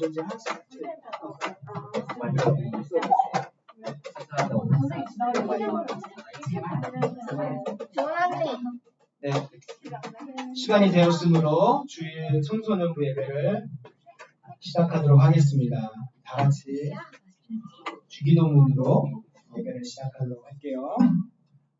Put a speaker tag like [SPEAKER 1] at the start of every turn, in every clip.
[SPEAKER 1] 건전지 하나씩 같이 네, 시간이 되었으므로 주일 청소년부 예배를 시작하도록 하겠습니다. 다 같이 주기도문으로 예배를 시작하도록 할게요.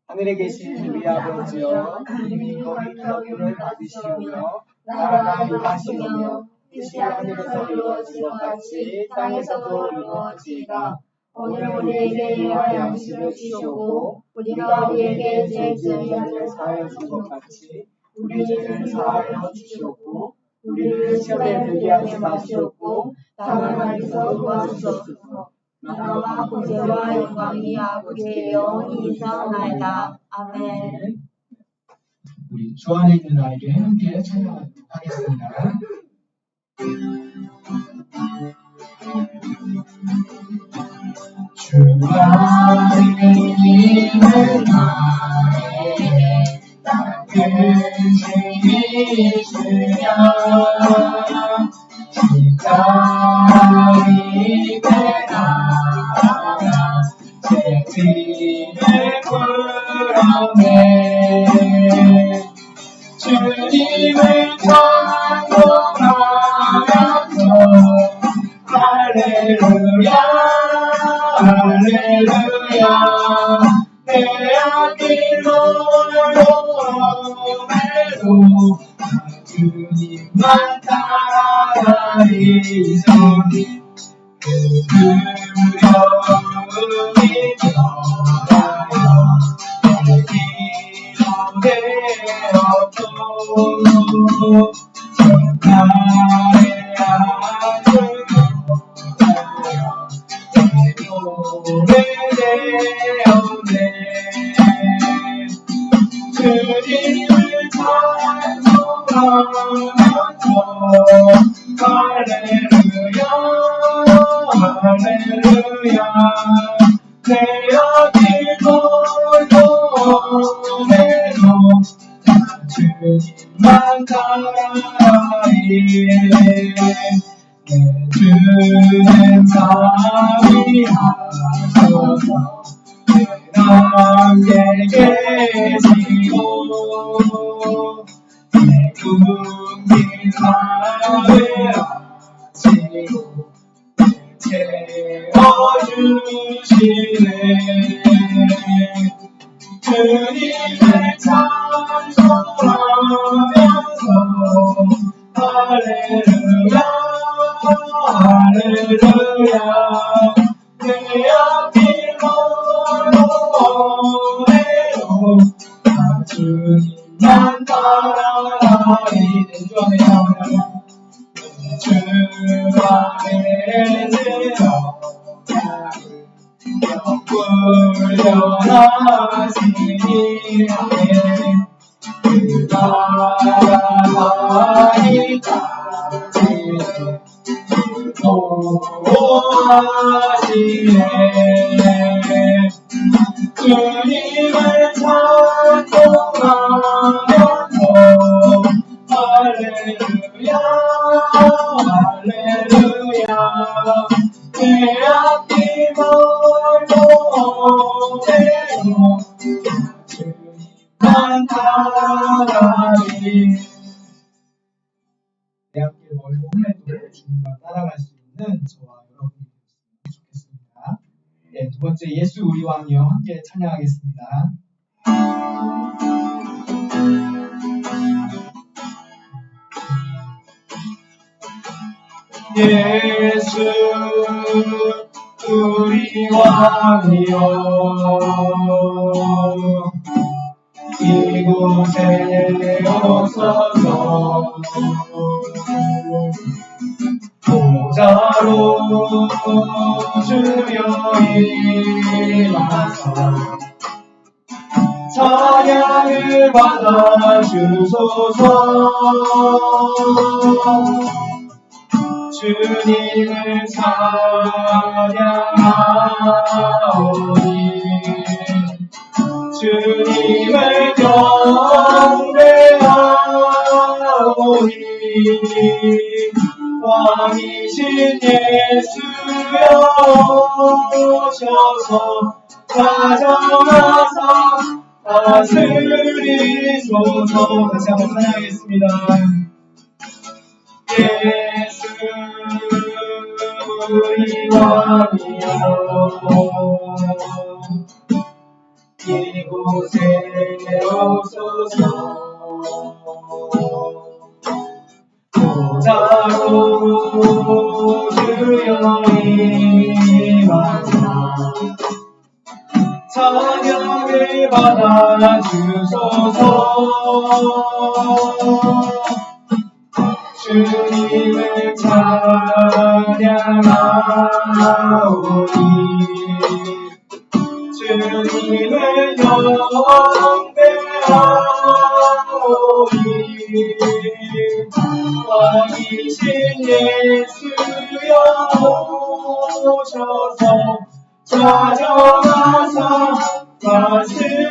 [SPEAKER 1] 하늘에 계신 우리 아버지여, 이름이 거룩하기를 받으시오며 나라가 임하시오며 뜻이 하늘에서 이루어진 것 같이 땅에서도 이루어지이다. 오늘 우리에게 일용할 양식을 주시고 우리가 우리에게 죄 지은 자를 사하여 준 것 같이 우리 죄를 사하여 주시옵고 우리를 시험에 들게 하지 마시옵고 다만 악에서 도와주시옵소서. 나라와 권세와 영광이 아버지의 영원히 있사옵나이다. 아멘. 우리 주 안에 있는 아이를 함께 찬양하도록 하겠습니다. 주 안에 있는 나에게 따뜻한 힘이 있으며 십자가의 배나라 제 피를 풀어내 주님을 찬송하면서 할렐루야 할렐루야 내 앞길 멀어도 주님만 따라가리 소리 그 두려움이 떠나요 내 길로 되었고 나의 아주 노래되었네 주님을 찬송하면서 할렐루야 할렐루야 내 앞길 멀어도 주님만 따라가리 내 주는 자비하소서 내 함께 계시고 내 꿈길 사회하시고 채워주시네 주님을 찬송하면서 할렐루야 할렐루야 내 앞길 멀어도 주님만 따라가리 주 안에 주 안에 훈련하시니 그 나라가 이까지 도와하시네 주님을 찬송하면서 할렐루야 할렐루야 내 앞길 멀어도 주님만 따라가리 내 앞길 멀고 험해도 주님만 따라갈 수 있는 저와 여러분이 되었으면 좋겠습니다. 네, 두 번째 예수 우리 왕이여 함께 찬양하겠습니다. 예수 우리 왕이여 이곳에 오셔서 보좌로 주여 임하사 찬양을 받아주소서 주님을 찬양하오니 주님을 경배하오니 온 왕이신 예수여 오셔서 가져가사 다스리소서. 다시 한번 찬양하겠습니다. 예수 우리 왕이여 이곳에 오소서. 보좌로 주여 임하사 찬양을 받아주소서. 주님을 찬양하오니 주님을 경배하오니 왕이신 예수여 오셔서 찾아가사 다스리소서.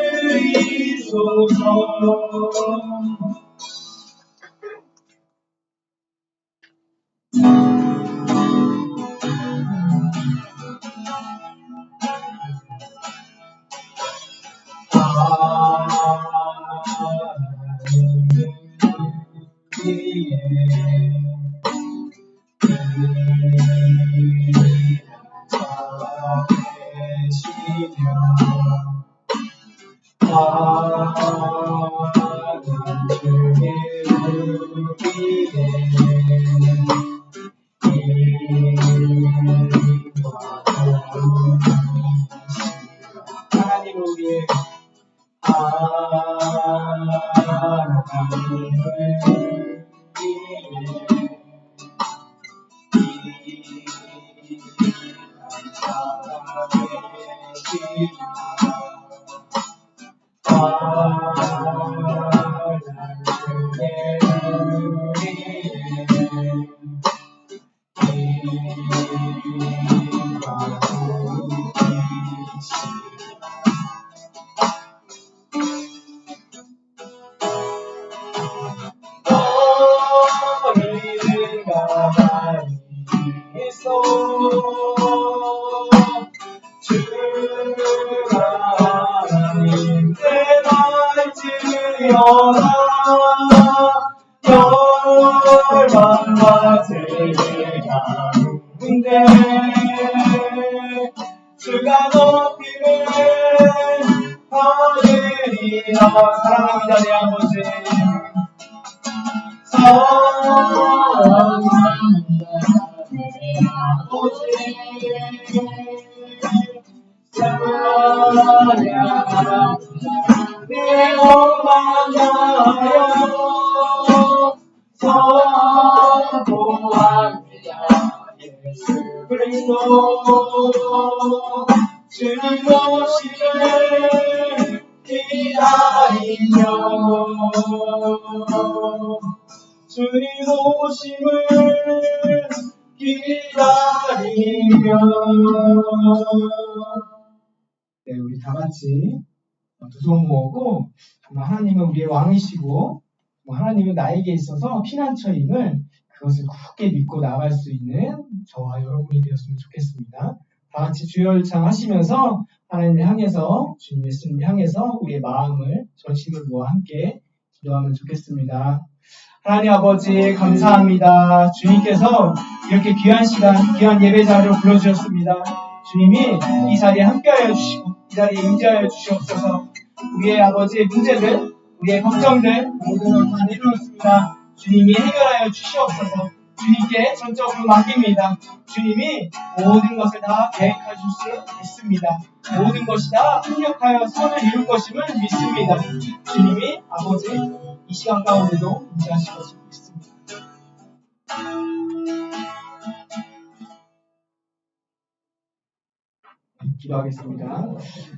[SPEAKER 1] 하나님 우리의 열방과 세계가운데 주가 높임을 받으리라. 사랑합니다 내 아버지. 사랑합니다 내 아버지. 사랑합니다 내 오만하여 선포합니다. 예수 그리스도 주님 오시를 기다리며 주님 오심을 기다리며. 네, 우리 다 같이 두 손 모으고 정말 하나님은 우리의 왕이시고 하나님은 나에게 있어서 피난처임을 그것을 굳게 믿고 나아갈 수 있는 저와 여러분이 되었으면 좋겠습니다. 다 같이 주열창 하시면서 하나님을 향해서 주님 예수님을 향해서 우리의 마음을 전심을 모아 함께 기도하면 좋겠습니다. 하나님 아버지 감사합니다. 주님께서 이렇게 귀한 시간 귀한 예배 자리로 불러주셨습니다. 주님이 이 자리에 함께하여 주시고 이 자리에 임재하여 주시옵소서. 우리의 아버지의 문제들 우리의 걱정들 모든 걸 다 내려놓습니다. 주님이 해결하여 주시옵소서. 주님께 전적으로 맡깁니다. 주님이 모든 것을 다 계획해 줄 수 있습니다. 모든 것이 다 합력하여 선을 이룰 것임을 믿습니다. 주님이 아버지 이 시간 가운데도 임재하실 것을 믿습니다. 기도하겠습니다.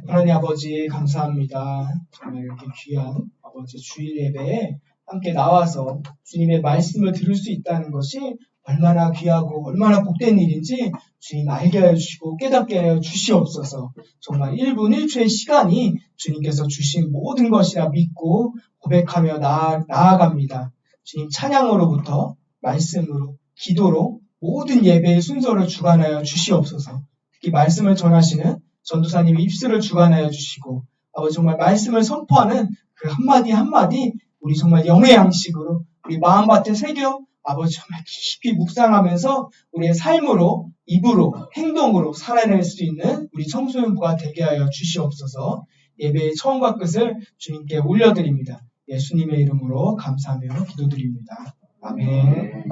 [SPEAKER 1] 하나님 아버지 감사합니다. 정말 이렇게 귀한 아버지 주일 예배에 함께 나와서 주님의 말씀을 들을 수 있다는 것이 얼마나 귀하고 얼마나 복된 일인지 주님 알게 하여 주시고 깨닫게 하여 주시옵소서. 정말 1분 1초의 시간이 주님께서 주신 모든 것이라 믿고 고백하며 나아갑니다. 주님 찬양으로부터 말씀으로 기도로 모든 예배의 순서를 주관하여 주시옵소서. 특히 말씀을 전하시는 전도사님의 입술을 주관하여 주시고 아버지 정말 말씀을 선포하는 그 한마디 한마디 우리 정말 영의 양식으로 우리 마음밭에 새겨 아버지 정말 깊이 묵상하면서 우리의 삶으로 입으로 행동으로 살아낼 수 있는 우리 청소년부가 되게 하여 주시옵소서. 예배의 처음과 끝을 주님께 올려드립니다. 예수님의 이름으로 감사하며 기도드립니다. 아멘.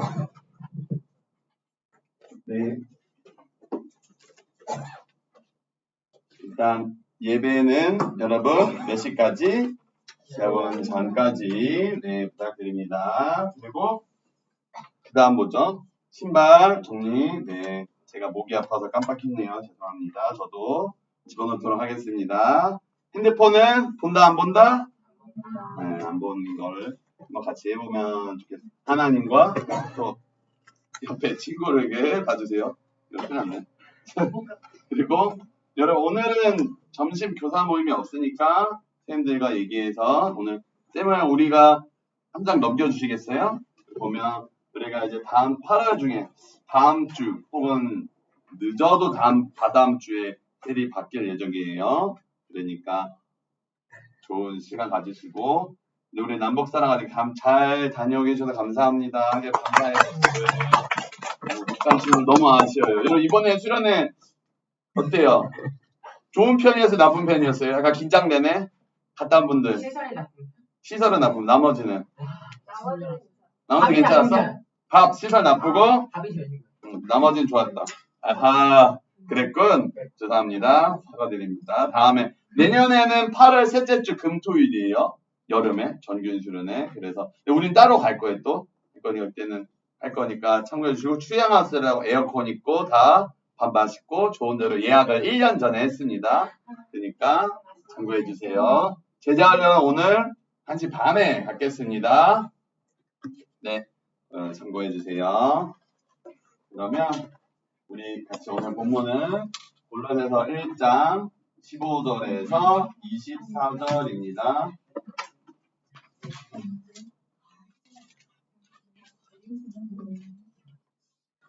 [SPEAKER 2] 네. 일단 예배는 여러분 몇 시까지? 시작은 전까지 부탁드립니다. 그리고 그 다음 뭐죠? 신발 정리. 네, 제가 목이 아파서 깜빡했네요. 죄송합니다. 저도 집어넣도록 하겠습니다. 핸드폰은 본다 안 본다? 네, 안 보는 걸 한번 같이 해보면 좋겠습니다. 하나님과 또 옆에 친구에게 봐주세요. 이렇게 하면. 그리고 여러분 오늘은 점심 교사 모임이 없으니까 쌤들과 얘기해서 오늘 쌤을 우리가 한 장 넘겨주시겠어요? 보면 우리가 이제 다음 8월 중에 다음 주 혹은 늦어도 다다음 주에 셀이 바뀔 예정이에요. 그러니까 좋은 시간 가지시고 우리 남북사랑 아직 잘 다녀오게 해주셔서 감사합니다. 감사해요. 목사님 너무 아쉬워요. 여러분 이번에 수련회 어때요? 좋은 편이었어요? 나쁜 편이었어요? 약간 긴장되네? 갔다 온 분들. 시설은 나쁨. 나머지는? 나머지는 괜찮았어? 밥, 시설 나쁘고? 나머지는 좋았다. 아하, 그랬군. 죄송합니다. 사과드립니다. 다음에 내년에는 8월 셋째 주 금토일이에요. 여름에 전균 수련회. 그래서 우린 따로 갈 거예요 또. 그때는 할 거니까 참고해 주시고 휴양하우스라고 에어컨 있고 다 밥 맛있고 좋은 데로 예약을 1년 전에 했습니다. 그러니까 참고해 주세요. 제자훈련 오늘 1시 반에 갖겠습니다. 네, 참고해 주세요. 그러면 우리 같이 오늘 본문은 골로새서 1장 15절에서 24절입니다.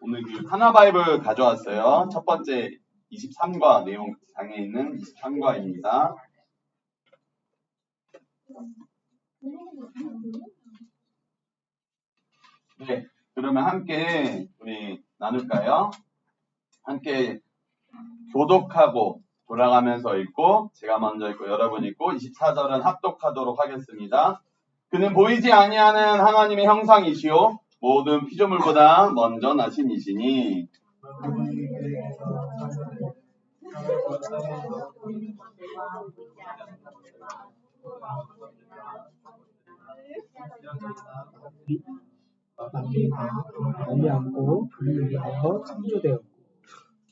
[SPEAKER 2] 오늘 그 하나바이블 가져왔어요. 첫 번째 23과 내용 장에 있는 23과입니다. 네, 그러면 함께 우리 나눌까요? 함께 교독하고 돌아가면서 읽고 제가 먼저 읽고 여러분 읽고 24절은 합독하도록 하겠습니다. 그는 보이지 아니하는 하나님의 형상이시요 모든 피조물보다 먼저 나신 이시니
[SPEAKER 1] 말미암고 그를 위하여 창조되었고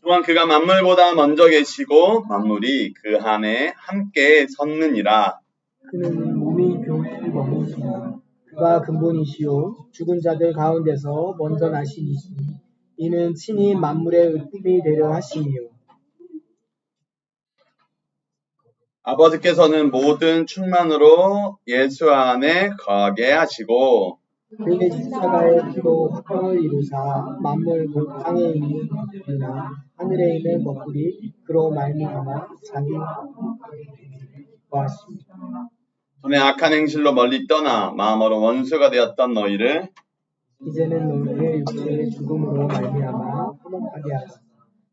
[SPEAKER 2] 또한 그가 만물보다 먼저 계시고 만물이 그 안에 함께 섰느니라.
[SPEAKER 1] 그는 몸이 교회의 몸이시라. 그가 근본이시요 죽은 자들 가운데서 먼저 나신 이시니 이는 친히 만물의 으뜸이 되려 하심이요
[SPEAKER 2] 아버지께서는 모든 충만으로 예수 안에 거하게 하시고
[SPEAKER 1] 그의 십자가의 피로 화평을 이루사 만물 곧 땅에 있는 것들이나 하늘에 있는 것들이 그로 말미암아 자기 거하십니다.
[SPEAKER 2] 전에 악한 행실로 멀리 떠나 마음으로 원수가 되었던 너희를
[SPEAKER 1] 이제는 너희의 육체의 죽음으로 말미암아 화목하게 하사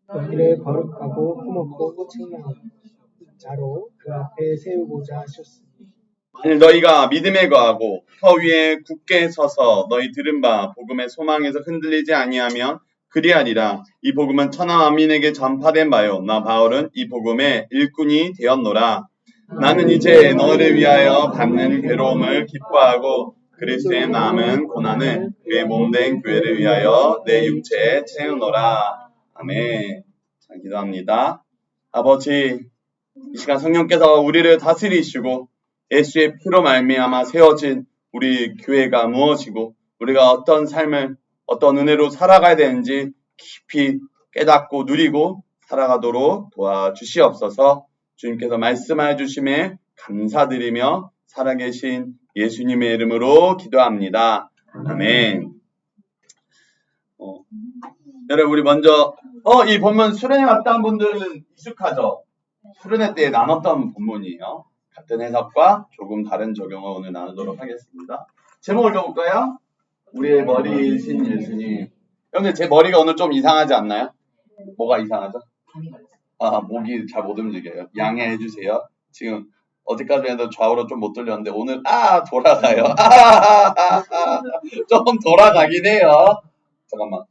[SPEAKER 1] 너희를 거룩하고 품었고 책망하고 자로 그 앞에 세우고자 하셨으니
[SPEAKER 2] 만일 너희가 믿음에 거하고 터 위에 굳게 서서 너희 들은 바 복음의 소망에서 흔들리지 아니하면 그리하리라. 이 복음은 천하 만민에게 전파된 바요 나 바울은 이 복음의 일꾼이 되었노라. 나는 이제 너희를 위하여 받는 괴로움을 기뻐하고 그리스도의 남은 고난을 그의 몸된 교회를 위하여 내 육체에 채우노라. 아멘. 자, 기도합니다. 아버지, 이 시간 성령께서 우리를 다스리시고 예수의 피로 말미암아 세워진 우리 교회가 무엇이고 우리가 어떤 삶을 어떤 은혜로 살아가야 되는지 깊이 깨닫고 누리고 살아가도록 도와주시옵소서. 주님께서 말씀해 주심에 감사드리며 살아계신 예수님의 이름으로 기도합니다. 아멘. 여러분 우리 먼저 이 본문 수련회 왔던 분들은 익숙하죠? 수련회 때 나눴던 본문이에요. 같은 해석과 조금 다른 적용을 오늘 나누도록 하겠습니다. 제목을 적을까요? 우리의 머리이신 예수님. 여러분들 제 머리가 오늘 좀 이상하지 않나요? 뭐가 이상하죠? 목이 잘 못 움직여요. 양해해 주세요. 지금 어제까지 해도 좌우로 좀 못 돌렸는데 오늘 돌아가요. 조금 돌아가긴 해요. 잠깐만.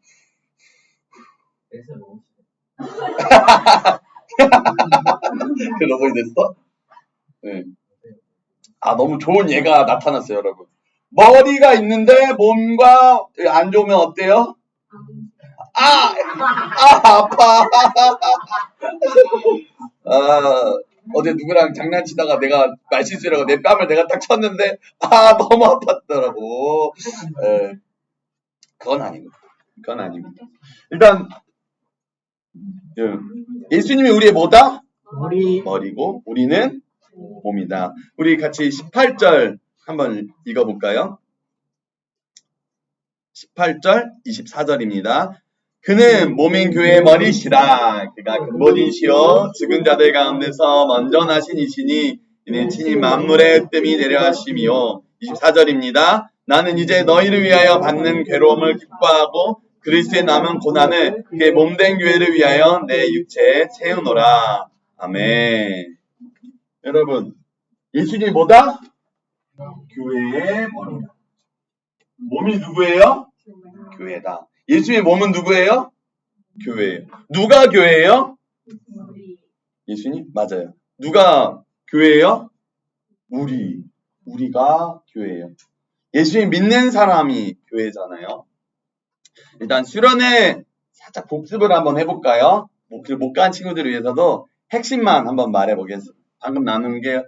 [SPEAKER 2] 그 러블이 됐어? 네. 너무 좋은 예가 나타났어요, 여러분. 머리가 있는데 몸과 안 좋으면 어때요? 아파. 어제 누구랑 장난치다가 내가 말실수라고 내 뺨을 내가 딱 쳤는데 너무 아팠더라고. 그건 아닙니다. 일단 예수님이 우리의 뭐다? 머리고 우리는 몸이다. 우리 같이 18절 한번 읽어볼까요? 18절 24절입니다. 그는 몸인 교회의 머리시라. 그가 근본이시여 죽은 자들 가운데서 먼저 나신 이시니 이는 친히 만물의 뜸이 내려하심이요. 24절입니다. 나는 이제 너희를 위하여 받는 괴로움을 기뻐하고 그리스도의 남은 고난을 그의 몸된 교회를 위하여 내 육체에 채우노라. 아멘. 여러분, 예수님이 뭐다? 교회의 머리다. 몸이 누구예요? 교회다. 예수님의 몸은 누구예요? 교회예요. 누가 교회예요? 예수님? 맞아요. 누가 교회예요? 우리가 교회예요. 예수님 믿는 사람이 교회잖아요. 일단 수련회 살짝 복습을 한번 해볼까요? 못 간 친구들을 위해서도 핵심만 한번 말해보겠습니다. 방금 나눈 게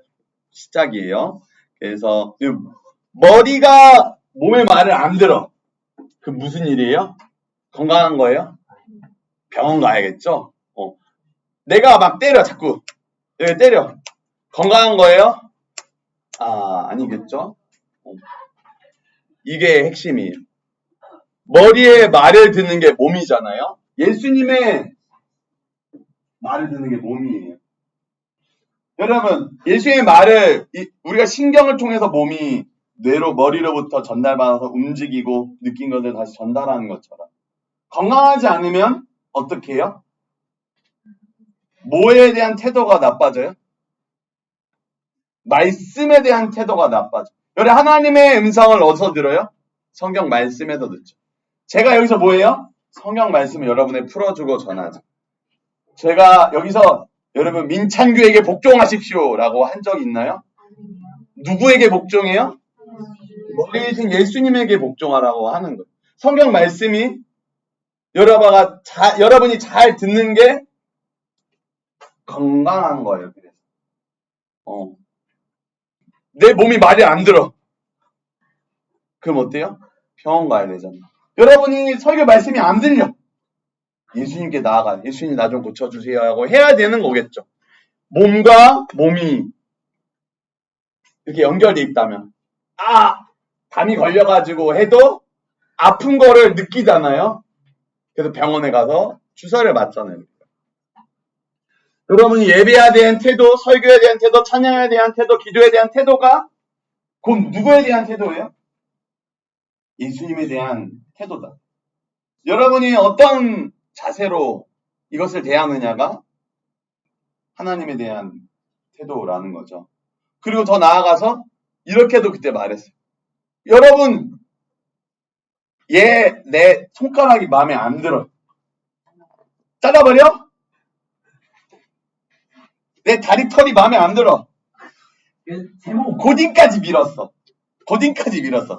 [SPEAKER 2] 시작이에요. 그래서 머리가 몸의 말을 안 들어. 그 무슨 일이에요? 건강한 거예요? 병원 가야겠죠? 내가 막 때려 자꾸. 때려. 건강한 거예요? 아니겠죠? 이게 핵심이에요. 머리에 말을 듣는 게 몸이잖아요. 예수님의 말을 듣는 게 몸이에요. 여러분, 예수님의 말을 우리가 신경을 통해서 몸이 뇌로 머리로부터 전달받아서 움직이고 느낀 것을 다시 전달하는 것처럼 건강하지 않으면 어떻게 해요? 뭐에 대한 태도가 나빠져요? 말씀에 대한 태도가 나빠져. 여러분 하나님의 음성을 어디서 들어요? 성경 말씀에서 듣죠. 제가 여기서 뭐예요? 성경 말씀을 여러분에 풀어주고 전하죠. 제가 여기서 여러분 민찬교에게 복종하십시오 라고 한 적 있나요? 누구에게 복종해요? 머리이신 예수님에게 복종하라고 하는 거예요. 성경 말씀이 여러분이 잘 듣는 게 건강한 거예요. 그래서 내 몸이 말이 안 들어. 그럼 어때요? 병원 가야 되잖아. 여러분이 설교 말씀이 안 들려. 예수님께 나아가. 예수님 나 좀 고쳐주세요 하고 해야 되는 거겠죠. 몸과 몸이 이렇게 연결돼 있다면 담이 걸려가지고 해도 아픈 거를 느끼잖아요. 그래서 병원에 가서 주사를 맞잖아요. 여러분이 예배에 대한 태도, 설교에 대한 태도, 찬양에 대한 태도, 기도에 대한 태도가 곧 누구에 대한 태도예요? 예수님에 대한 태도다. 여러분이 어떤 자세로 이것을 대하느냐가 하나님에 대한 태도라는 거죠. 그리고 더 나아가서 이렇게도 그때 말했어요. 여러분, 내 손가락이 마음에 안 들어. 잘라버려? 내 다리털이 마음에 안 들어. 고딩까지 밀었어.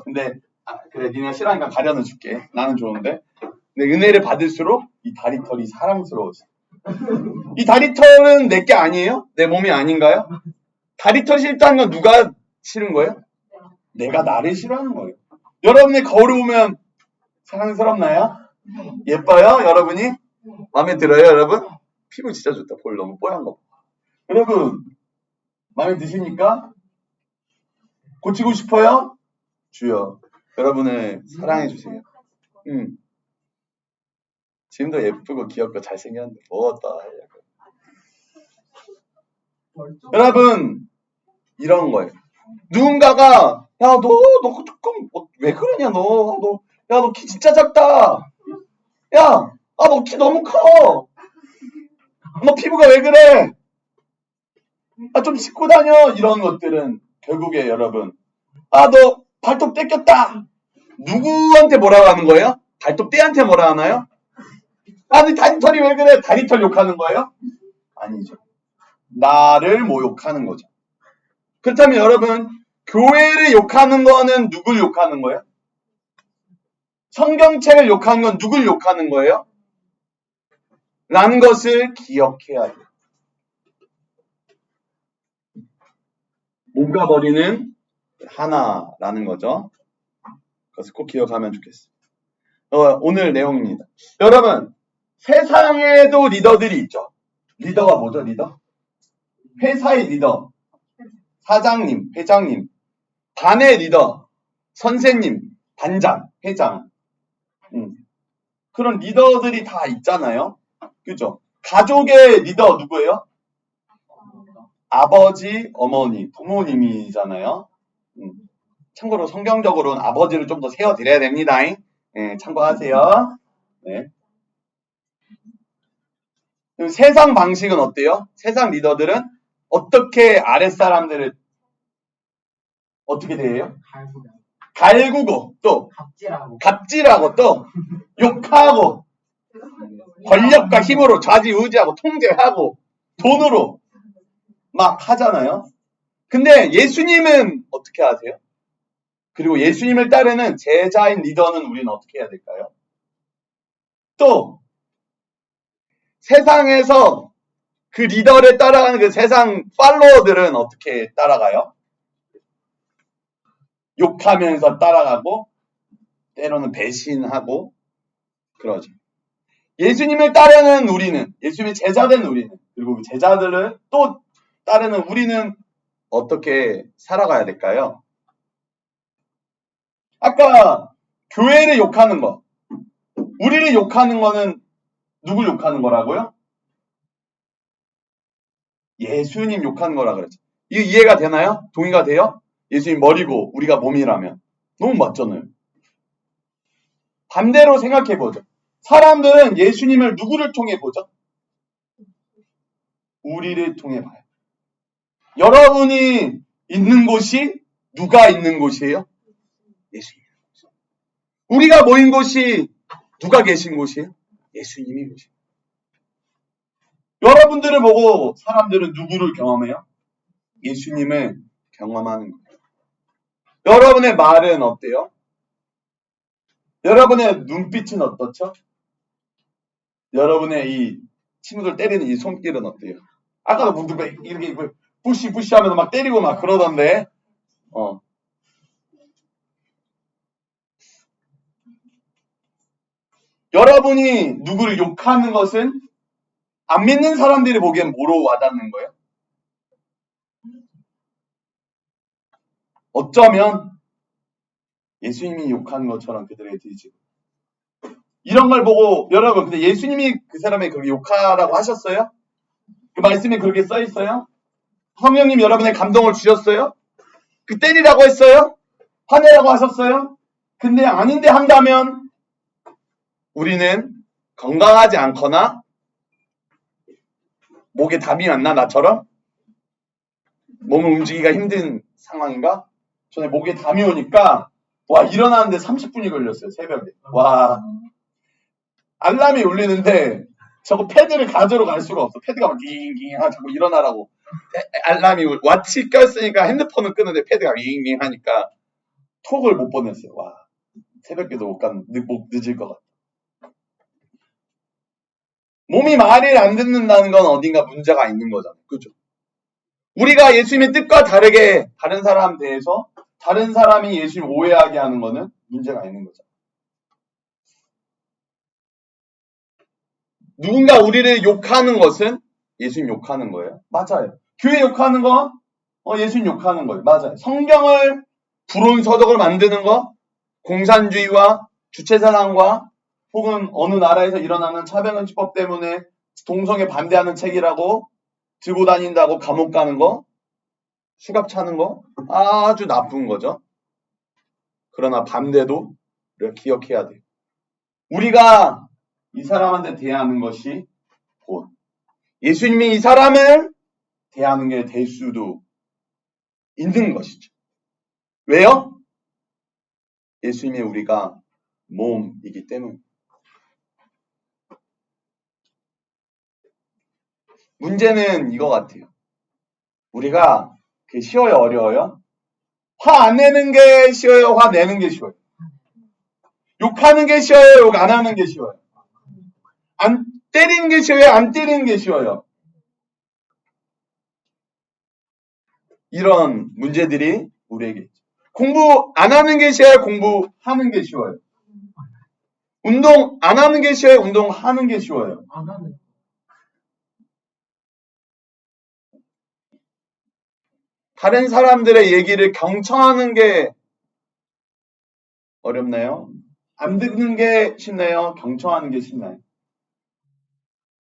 [SPEAKER 2] 근데 그래 니네 싫어하니까 가려는 줄게. 나는 좋은데. 근데 은혜를 받을수록 이 다리털이 사랑스러워져. 이 다리털은 내게 아니에요? 내 몸이 아닌가요? 다리털이 싫다는 건 누가 싫은 거예요? 내가 나를 싫어하는 거예요. 여러분의 거울을 보면 사랑스럽나요? 예뻐요? 여러분이? 마음에 들어요 여러분? 피부 진짜 좋다. 볼 너무 뽀얀 거. 여러분 마음에 드십니까? 고치고 싶어요? 주여 여러분을 사랑해 주세요. 지금도 예쁘고 귀엽고 잘생겼는데 뭐 또 하려고. 여러분 이런 거예요. 누군가가 야 너 조금 왜 그러냐 너 키 진짜 작다. 야 너 키 너무 커. 너 피부가 왜 그래? 좀 씻고 다녀. 이런 것들은 결국에 여러분 너 발톱 떼꼈다. 누구한테 뭐라고 하는 거예요? 발톱 떼한테 뭐라 하나요? 너 다리털이 왜 그래? 다리털 욕하는 거예요? 아니죠. 나를 모욕하는 거죠. 그렇다면 여러분 교회를 욕하는 거는 누굴 욕하는 거예요? 성경책을 욕하는 건 누굴 욕하는 거예요? 라는 것을 기억해야 돼요. 몸과 머리는 하나라는 거죠. 그것을 꼭 기억하면 좋겠어요. 오늘 내용입니다. 여러분 세상에도 리더들이 있죠. 리더가 뭐죠? 리더? 회사의 리더, 사장님, 회장님, 반의 리더, 선생님, 반장, 회장. 그런 리더들이 다 있잖아요. 그죠? 가족의 리더 누구예요? 아버지, 어머니, 부모님이잖아요. 참고로 성경적으로는 아버지를 좀 더 세워드려야 됩니다. 네, 참고하세요. 네. 세상 방식은 어때요? 세상 리더들은 어떻게 아랫사람들을 어떻게 대해요? 갈구고 또 갑질하고 또 욕하고 권력과 힘으로 좌지우지하고 통제하고 돈으로 막 하잖아요. 근데 예수님은 어떻게 하세요? 그리고 예수님을 따르는 제자인 리더는 우리는 어떻게 해야 될까요? 또 세상에서 그 리더를 따라가는 그 세상 팔로워들은 어떻게 따라가요? 욕하면서 따라가고 때로는 배신하고 그러죠. 예수님을 따르는 우리는, 예수님의 제자된 우리는, 그리고 그 제자들을 또 따르는 우리는 어떻게 살아가야 될까요? 아까 교회를 욕하는 거, 우리를 욕하는 거는 누굴 욕하는 거라고요? 예수님 욕하는 거라 그랬죠. 이게 이해가 되나요? 동의가 돼요? 예수님 머리고 우리가 몸이라면 너무 맞잖아요. 반대로 생각해보죠. 사람들은 예수님을 누구를 통해 보죠? 우리를 통해 봐요. 여러분이 있는 곳이 누가 있는 곳이에요? 예수님. 우리가 모인 곳이 누가 계신 곳이에요? 예수님이 계신 곳이에요. 여러분들을 보고 사람들은 누구를 경험해요? 예수님을 경험하는 거예요. 여러분의 말은 어때요? 여러분의 눈빛은 어떻죠? 여러분의 이 친구들 때리는 이 손길은 어때요? 아까도 문득 이렇게 부시 하면서 막 때리고 막 그러던데. 여러분이 누구를 욕하는 것은 안 믿는 사람들이 보기엔 뭐로 와닿는 거예요? 어쩌면 예수님이 욕하는 것처럼 그들에게 들리죠. 이런 걸 보고 여러분 근데 예수님이 그 사람에게 그렇게 욕하라고 하셨어요? 그 말씀에 그렇게 써 있어요? 성령님 여러분의 감동을 주셨어요? 그 때리라고 했어요? 화내라고 하셨어요? 근데 아닌데 한다면 우리는 건강하지 않거나 목에 담이 왔나 나처럼? 몸을 움직이기가 힘든 상황인가? 전에 목에 담이 오니까 일어나는데 30분이 걸렸어요. 새벽에. 알람이 울리는데 저거 패드를 가지러 갈 수가 없어. 패드가 막 깅깅 자꾸 일어나라고. 알람이 와치 꼈으니까 핸드폰을 끄는데 패드가 깅깅 하니까 톡을 못 보냈어요. 새벽에도 못 늦을 것 같아. 몸이 말을 안 듣는다는 건 어딘가 문제가 있는 거잖아요. 그죠? 우리가 예수님의 뜻과 다르게 다른 사람 대해서 다른 사람이 예수님 오해하게 하는 거는 문제가 있는 거죠. 누군가 우리를 욕하는 것은 예수님 욕하는 거예요. 맞아요. 교회 욕하는 거 예수님 욕하는 거예요. 맞아요. 성경을 불온 서적을 만드는 거 공산주의와 주체사상과 혹은 어느 나라에서 일어나는 차별금지법 때문에 동성애 반대하는 책이라고 들고 다닌다고 감옥 가는 거, 수갑 차는 거 아주 나쁜 거죠. 그러나 반대도 우리가 기억해야 돼요. 우리가 이 사람한테 대하는 것이 곧 예수님이 이 사람을 대하는 게 될 수도 있는 것이죠. 왜요? 예수님이 우리가 몸이기 때문에. 문제는 이거 같아요. 우리가 그게 쉬워요, 어려워요? 화 안 내는 게 쉬워요, 화 내는 게 쉬워요? 욕하는 게 쉬워요, 욕 안 하는 게 쉬워요? 안 때리는 게 쉬워요, 안 때리는 게 쉬워요? 이런 문제들이 우리에게 있죠. 공부 안 하는 게 쉬워요, 공부하는 게 쉬워요? 운동 안 하는 게 쉬워요, 운동하는 게 쉬워요? 다른 사람들의 얘기를 경청하는 게 어렵나요? 안 듣는 게 쉽나요? 경청하는 게 쉽나요?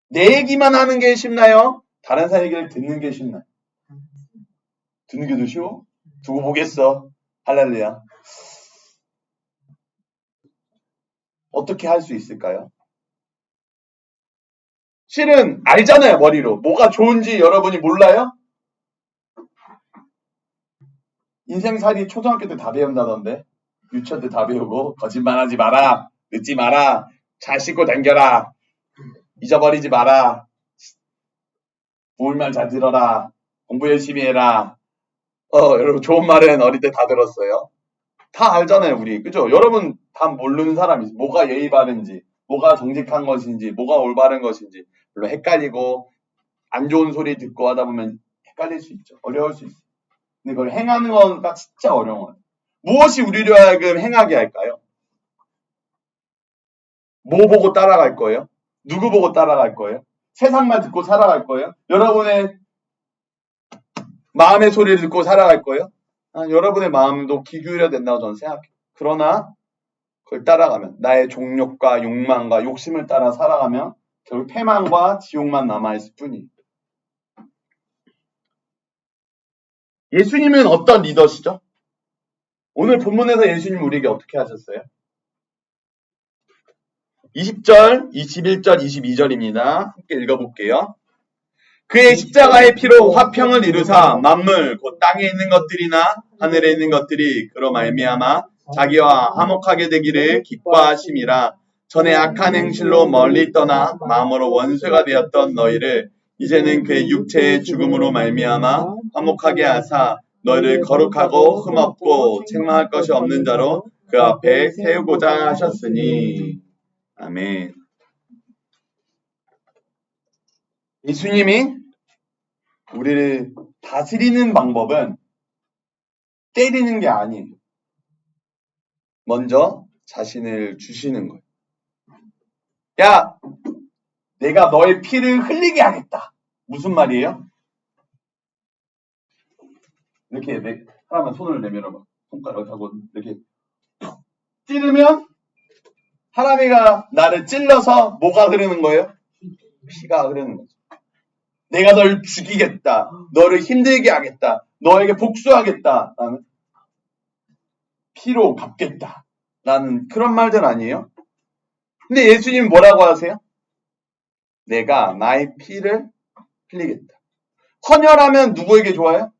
[SPEAKER 2] 내 얘기만 하는 게 쉽나요? 다른 사람 얘기를 듣는 게 쉽나요? 듣는 게 더 쉬워? 두고 보겠어. 할렐루야. 어떻게 할 수 있을까요? 실은 알잖아요, 머리로. 뭐가 좋은지 여러분이 몰라요? 인생살이 초등학교 때 다 배운다던데. 유치원 때 다 배우고 거짓말하지 마라. 늦지 마라. 잘 씻고 댕겨라. 잊어버리지 마라. 좋은 말 잘 들어라. 공부 열심히 해라. 여러분 좋은 말은 어릴 때 다 들었어요. 다 알잖아요, 우리. 그죠? 여러분 다 모르는 사람이 뭐가 예의 바른지, 뭐가 정직한 것인지, 뭐가 올바른 것인지. 물론 헷갈리고 안 좋은 소리 듣고 하다 보면 헷갈릴 수 있죠. 어려울 수 있어요. 근데 그걸 행하는 거가 진짜 어려워요. 무엇이 우리로 하여금 행하게 할까요? 뭐 보고 따라갈 거예요? 누구 보고 따라갈 거예요? 세상 말 듣고 살아갈 거예요? 여러분의 마음의 소리를 듣고 살아갈 거예요? 여러분의 마음도 귀 기울여야 된다고 저는 생각해요. 그러나 그걸 따라가면 나의 종욕과 욕망과 욕심을 따라 살아가면 결국 패망과 지옥만 남아있을 뿐이에요. 예수님은 어떤 리더시죠? 오늘 본문에서 예수님 우리에게 어떻게 하셨어요? 20절, 21절, 22절입니다. 함께 읽어볼게요. 그의 십자가의 피로 화평을 이루사 만물 곧 땅에 있는 것들이나 하늘에 있는 것들이 그로 말미암아 자기와 화목하게 되기를 기뻐하심이라. 전에 악한 행실로 멀리 떠나 마음으로 원수가 되었던 너희를 이제는 그의 육체의 죽음으로 말미암아 화목하게 하사 너희를 거룩하고 흠없고 책망할 것이 없는 자로 그 앞에 세우고자 하셨으니. 아멘. 예수님이 우리를 다스리는 방법은 때리는 게 아니에요. 먼저 자신을 주시는 거예요. 야, 내가 너의 피를 흘리게 하겠다. 무슨 말이에요? 이렇게 사람은 손을 내밀어봐. 손가락하고 이렇게 찌르면 하나님이가 나를 찔러서 뭐가 흐르는 거예요? 피가 흐르는 거죠. 내가 널 죽이겠다. 너를 힘들게 하겠다. 너에게 복수하겠다. 라는 피로 갚겠다. 라는 그런 말들 아니에요? 근데 예수님 뭐라고 하세요? 내가 나의 피를 흘리겠다. 헌혈하면 누구에게 좋아요?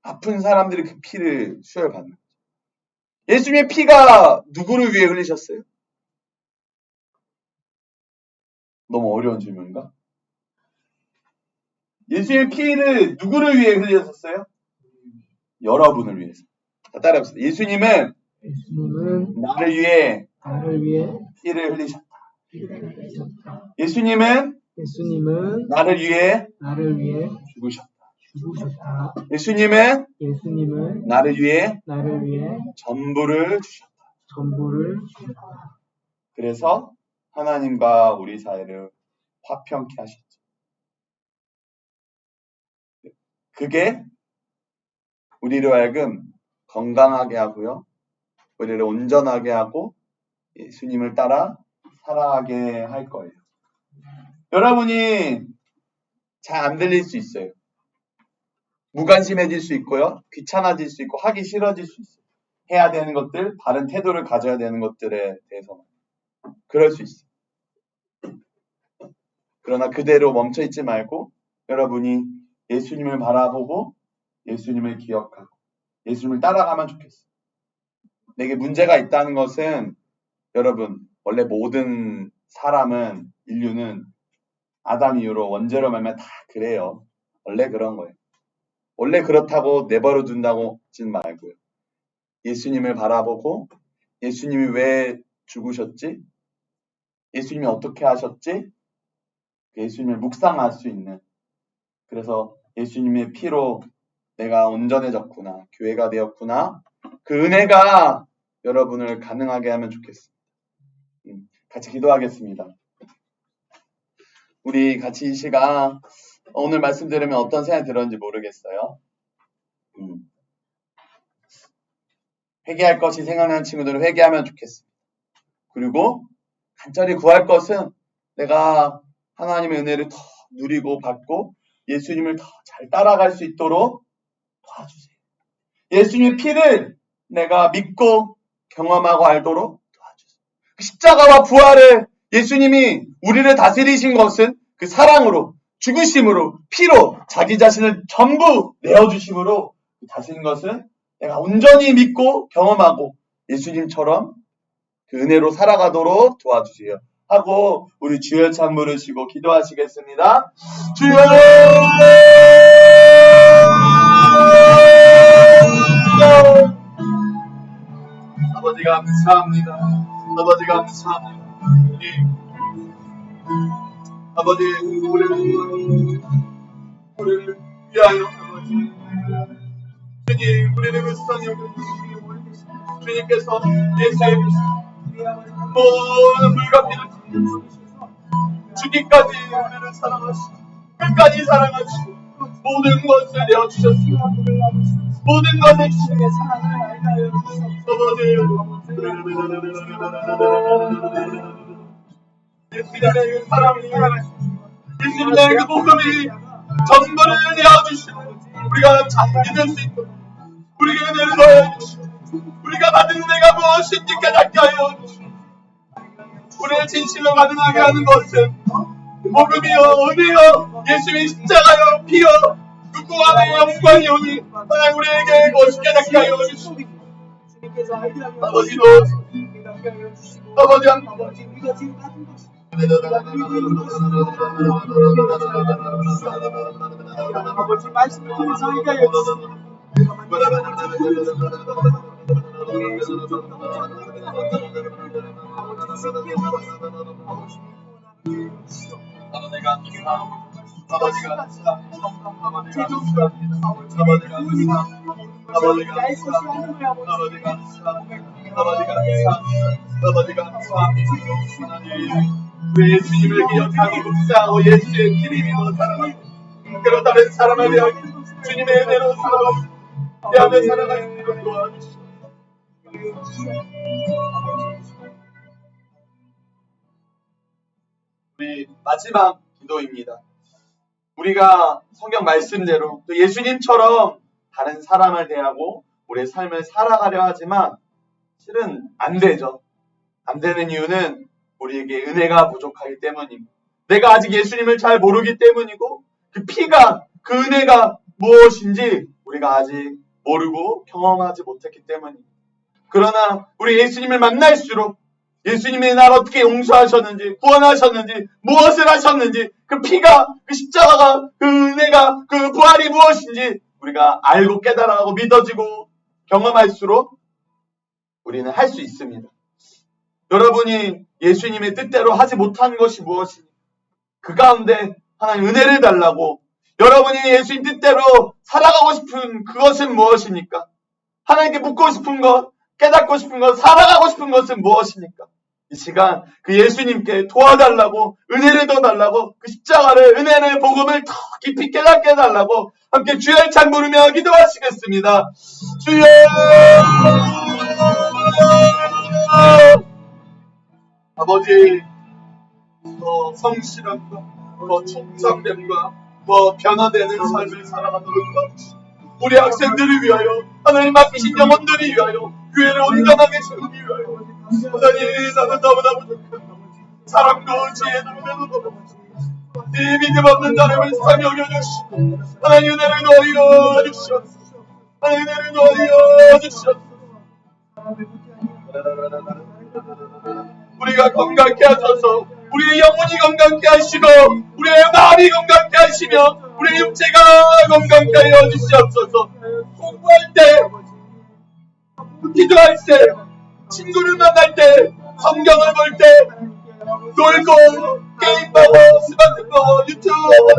[SPEAKER 2] 아픈 사람들이 그 피를 수혈받는 거죠. 예수님의 피가 누구를 위해 흘리셨어요? 너무 어려운 질문인가? 예수님의 피를 누구를 위해 흘리셨어요? 여러분을 위해서. 따라해보세요. 예수님은 나를 위해 피를 흘리셨다. 예수님은 나를 위해 죽으셨다. 예수님은 나를 위해 전부를 주셨다. 그래서 하나님과 우리 사이를 화평케 하셨죠. 그게 우리로 하여금 건강하게 하고요. 우리를 온전하게 하고 예수님을 따라 살아가게 할 거예요. 여러분이 잘 안 들릴 수 있어요. 무관심해질 수 있고요. 귀찮아질 수 있고 하기 싫어질 수 있어요. 해야 되는 것들, 바른 태도를 가져야 되는 것들에 대해서 그럴 수 있어요. 그러나 그대로 멈춰있지 말고 여러분이 예수님을 바라보고 예수님을 기억하고 예수님을 따라가면 좋겠어요. 내게 문제가 있다는 것은 여러분 원래 모든 사람은 인류는 아담 이후로 원죄로 말면 다 그래요. 원래 그런 거예요. 원래 그렇다고 내버려 둔다고 하진 말고요. 예수님을 바라보고 예수님이 왜 죽으셨지? 예수님이 어떻게 하셨지? 예수님을 묵상할 수 있는, 그래서 예수님의 피로 내가 온전해졌구나, 교회가 되었구나, 그 은혜가 여러분을 가능하게 하면 좋겠습니다. 같이 기도하겠습니다. 우리 같이 이 시간 오늘 말씀 들으면 어떤 생각이 들었는지 모르겠어요. 회개할 것이 생각나는 친구들은 회개하면 좋겠습니다. 그리고 간절히 구할 것은 내가 하나님의 은혜를 더 누리고 받고 예수님을 더 잘 따라갈 수 있도록 도와주세요. 예수님의 피를 내가 믿고 경험하고 알도록 도와주세요. 그 십자가와 부활을 예수님이 우리를 다스리신 것은 그 사랑으로, 죽으심으로, 피로 자기 자신을 전부 내어주심으로 다스린 것은 내가 온전히 믿고 경험하고 예수님처럼 그 은혜로 살아가도록 도와주세요. 하고 우리 주여 참 부르시고 기도하시겠습니다. 주여! 아버지 감사합니다. 아버지 감사합니다. 아버지 우리를 위하여 아버지 주님 우리를 불쌍히 여겨주시고 주님께서 예수의 모든 불가피를 주님까지 우리를 사랑하시고 끝까지 사랑하시고 모든 것을 내어주셨습니다. 모든 것을 주님의 사랑을 알게 하여 주시옵소서. 예수님의 사랑을 사랑하시고 예수님의 그 복음이 전부를 내어주시고 우리가 잘 믿을 수 있도록 우리에게 은혜를 더해주시고 우리가 받은 은혜가 무엇인지 깨닫게 하여 주시고 우리의 진실로 가능하게 하는 것은 복음이요 은혜요 예수님의 십자가요 피요 그 구원의 영광이오니 하나님 우리에게 그것을 깨닫게 하여 주시고 아버지도 아버지 우리가 지금 받은 것이 아버지 말씀을 통해서 알게 하여 주시고 아버지가 왜 예수님을 기억하고 묵상하고 예수의 길이 믿어 살아가고 그런 다른 사람에 대한 주님의 은혜로 살아가고 내 안에 살아갈 수 있도록 도와주시고 우리 마지막 기도입니다. 우리가 성경 말씀대로 또 예수님처럼 다른 사람을 대하고 우리의 삶을 살아가려 하지만 실은 안 되죠. 안 되는 이유는 우리에게 은혜가 부족하기 때문이고 내가 아직 예수님을 잘 모르기 때문이고 그 피가 그 은혜가 무엇인지 우리가 아직 모르고 경험하지 못했기 때문입니다. 그러나 우리 예수님을 만날수록 예수님이 나를 어떻게 용서하셨는지 구원하셨는지 무엇을 하셨는지 그 피가 그 십자가가 그 은혜가 그 부활이 무엇인지 우리가 알고 깨달아가고 믿어지고 경험할수록 우리는 할 수 있습니다. 여러분이 예수님의 뜻대로 하지 못한 것이 무엇입니까? 그 가운데 하나님 은혜를 달라고 여러분이 예수님 뜻대로 살아가고 싶은 그것은 무엇입니까? 하나님께 묻고 싶은 것, 깨닫고 싶은 것, 살아가고 싶은 것은 무엇입니까? 이 시간 그 예수님께 도와달라고 은혜를 더 달라고 그 십자가를 은혜를 복음을 더 깊이 깨닫게 해달라고 함께 주의 찬 부르며 기도하시겠습니다. 주여
[SPEAKER 3] 아버지, 더 성실함과 더 충성됨과 더 변화되는 삶을 살아가도록 도와주시고 우리 학생들을 위하여 하나님 맡기신 영혼들을 위하여 교회를 온전하게 세우기 위하여 하나님 나는 너무나 부족합니다. 사랑도 지혜도 은혜도 너무 이 믿음 없는 자를 불쌍히 여겨주시고 하나님 은혜를 더하여 주시옵소서. 하나님 은혜를 더하여 주시옵소서. 우리가 건강케 하셔서 우리의 영혼이 건강케 하시고 우리의 마음이 건강케 하시며 우리의 육체가 건강케 하여 주시옵소서. 공부할 때, 기도할 때, 친구를 만날 때, 성경을 볼 때, 놀고 게임하고 스마트폰 유튜브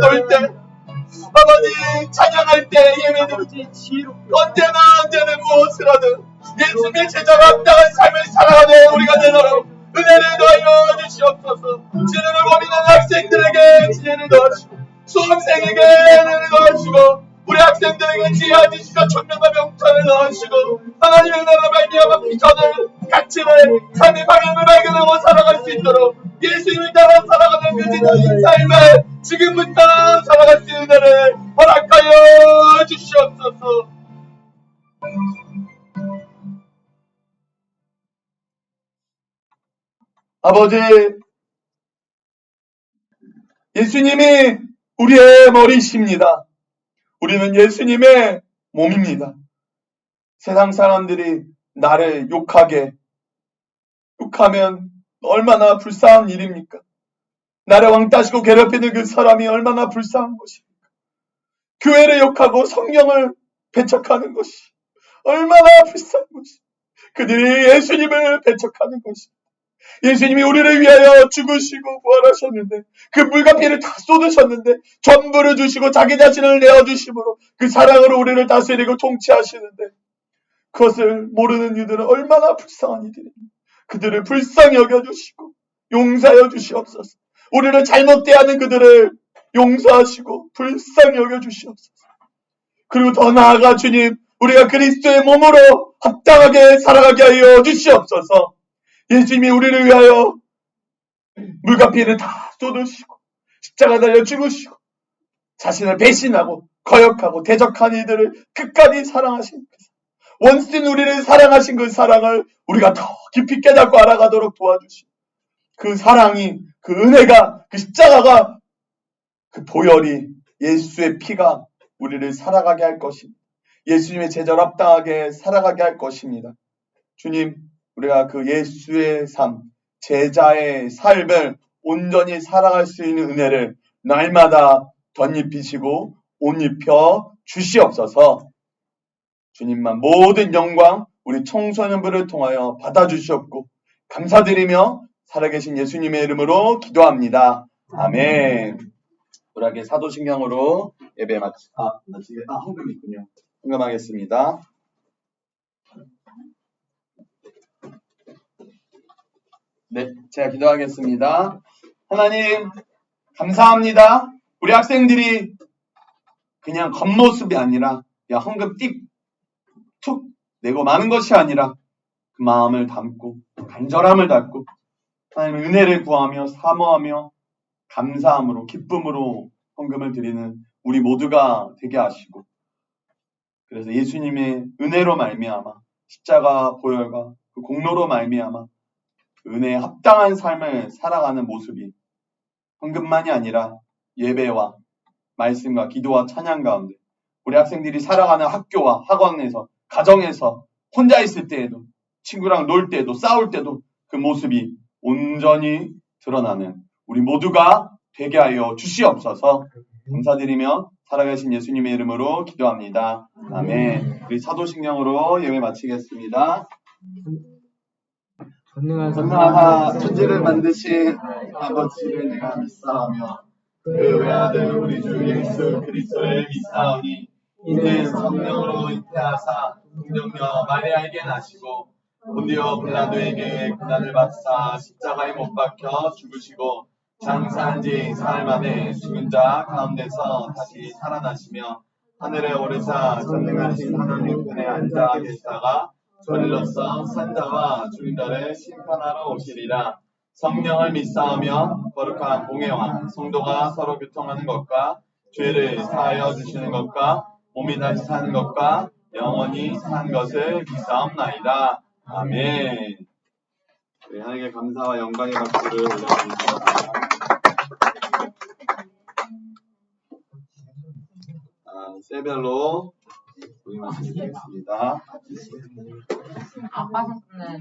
[SPEAKER 3] 볼 때, 아버지 찬양할 때 예배드릴 때 언제나 무엇을 하든 예수님의 제자가 합당한 삶을 살아가는 우리가 되도록 은혜를 더하여 주시옵소서. 지혜를 고민하는 학생들에게 지혜를 더하시고 수험생에게 은혜를 더하시고 우리 학생들에게 지혜와 지식과 총명과 명철을 더하시고 하나님의 은혜로 말미암아 비전을 가치를 삶의 방향을 발견하고 살아갈 수 있도록 예수님을 따라 살아가는 그 삶을 지금부터 살아갈 수 있는 은혜를 허락하여 주시옵소서. 아버지, 예수님이 우리의 머리이십니다. 우리는 예수님의 몸입니다. 세상 사람들이 나를 욕하면 얼마나 불쌍한 일입니까? 나를 왕따시고 괴롭히는 그 사람이 얼마나 불쌍한 것입니까? 교회를 욕하고 성경을 배척하는 것이 얼마나 불쌍한 것입니까? 그들이 예수님을 배척하는 것입니다. 예수님이 우리를 위하여 죽으시고 부활하셨는데 그 물과 피를 다 쏟으셨는데 전부를 주시고 자기 자신을 내어주심으로 그 사랑으로 우리를 다스리고 통치하시는데 그것을 모르는 이들은 얼마나 불쌍한 이들입니다. 그들을 불쌍히 여겨주시고 용서하여 주시옵소서. 우리를 잘못 대하는 그들을 용서하시고 불쌍히 여겨주시옵소서. 그리고 더 나아가 주님, 우리가 그리스도의 몸으로 합당하게 살아가게 하여 주시옵소서. 예수님이 우리를 위하여 물과 피를 다 쏟으시고 십자가 달려 죽으시고 자신을 배신하고 거역하고 대적한 이들을 끝까지 사랑하신 원수인 우리를 사랑하신 그 사랑을 우리가 더 깊이 깨닫고 알아가도록 도와주시고 그 사랑이, 그 은혜가, 그 십자가가, 그 보혈이, 예수의 피가 우리를 살아가게 할 것입니다. 예수님의 제자로 합당하게 살아가게 할 것입니다. 주님, 우리가 그 예수의 삶, 제자의 삶을 온전히 살아갈 수 있는 은혜를 날마다 덧입히시고 옷 입혀 주시옵소서. 주님만 모든 영광 우리 청소년부를 통하여 받아주시옵고 감사드리며 살아계신 예수님의 이름으로 기도합니다. 아멘. 우리에게 사도신경으로 예배 헌금 있군요. 헌금하겠습니다. 네, 제가 기도하겠습니다. 하나님, 감사합니다. 우리 학생들이 그냥 겉모습이 아니라 야 헌금 툭 내고 마는 것이 아니라 그 마음을 담고 간절함을 담고 하나님의 은혜를 구하며 사모하며 감사함으로 기쁨으로 헌금을 드리는 우리 모두가 되게 하시고 그래서 예수님의 은혜로 말미암아 십자가 보혈과 그 공로로 말미암아 은혜에 합당한 삶을 살아가는 모습이 헌금만이 아니라 예배와 말씀과 기도와 찬양 가운데 우리 학생들이 살아가는 학교와 학원에서 가정에서 혼자 있을 때에도 친구랑 놀 때도 싸울 때도 그 모습이 온전히 드러나는 우리 모두가 되게 하여 주시옵소서. 감사드리며 살아계신 예수님의 이름으로 기도합니다. 아멘. 우리 사도신경으로 예배 마치겠습니다. 전능하사 천지를 만드신 아버지를 내가 믿사오며 그 외아들 우리 주 예수 그리스도를 믿사오니 이는 성령으로 잉태하사 동정녀 마리아에게 나시고 본디오 빌라도에게 고난을 받사 십자가에 못 박혀 죽으시고 장사한 지 사흘 만에 죽은 자 가운데서 다시 살아나시며 하늘에 오르사 전능하신 하나님 편에 앉아 계시다가 저리로서 산자와 죽은 자를 심판하러 오시리라. 성령을 믿사오며 거룩한 공예와 성도가 서로 교통하는 것과 죄를 사하여 주시는 것과 몸이 다시 사는 것과 영원히 사는 것을 믿사옵나이다. 아멘.
[SPEAKER 2] 네, 하나님께 감사와 영광의 박수를 올려드립니다. 세별로 우리 말씀드리겠습니다.
[SPEAKER 4] 아빠 사진은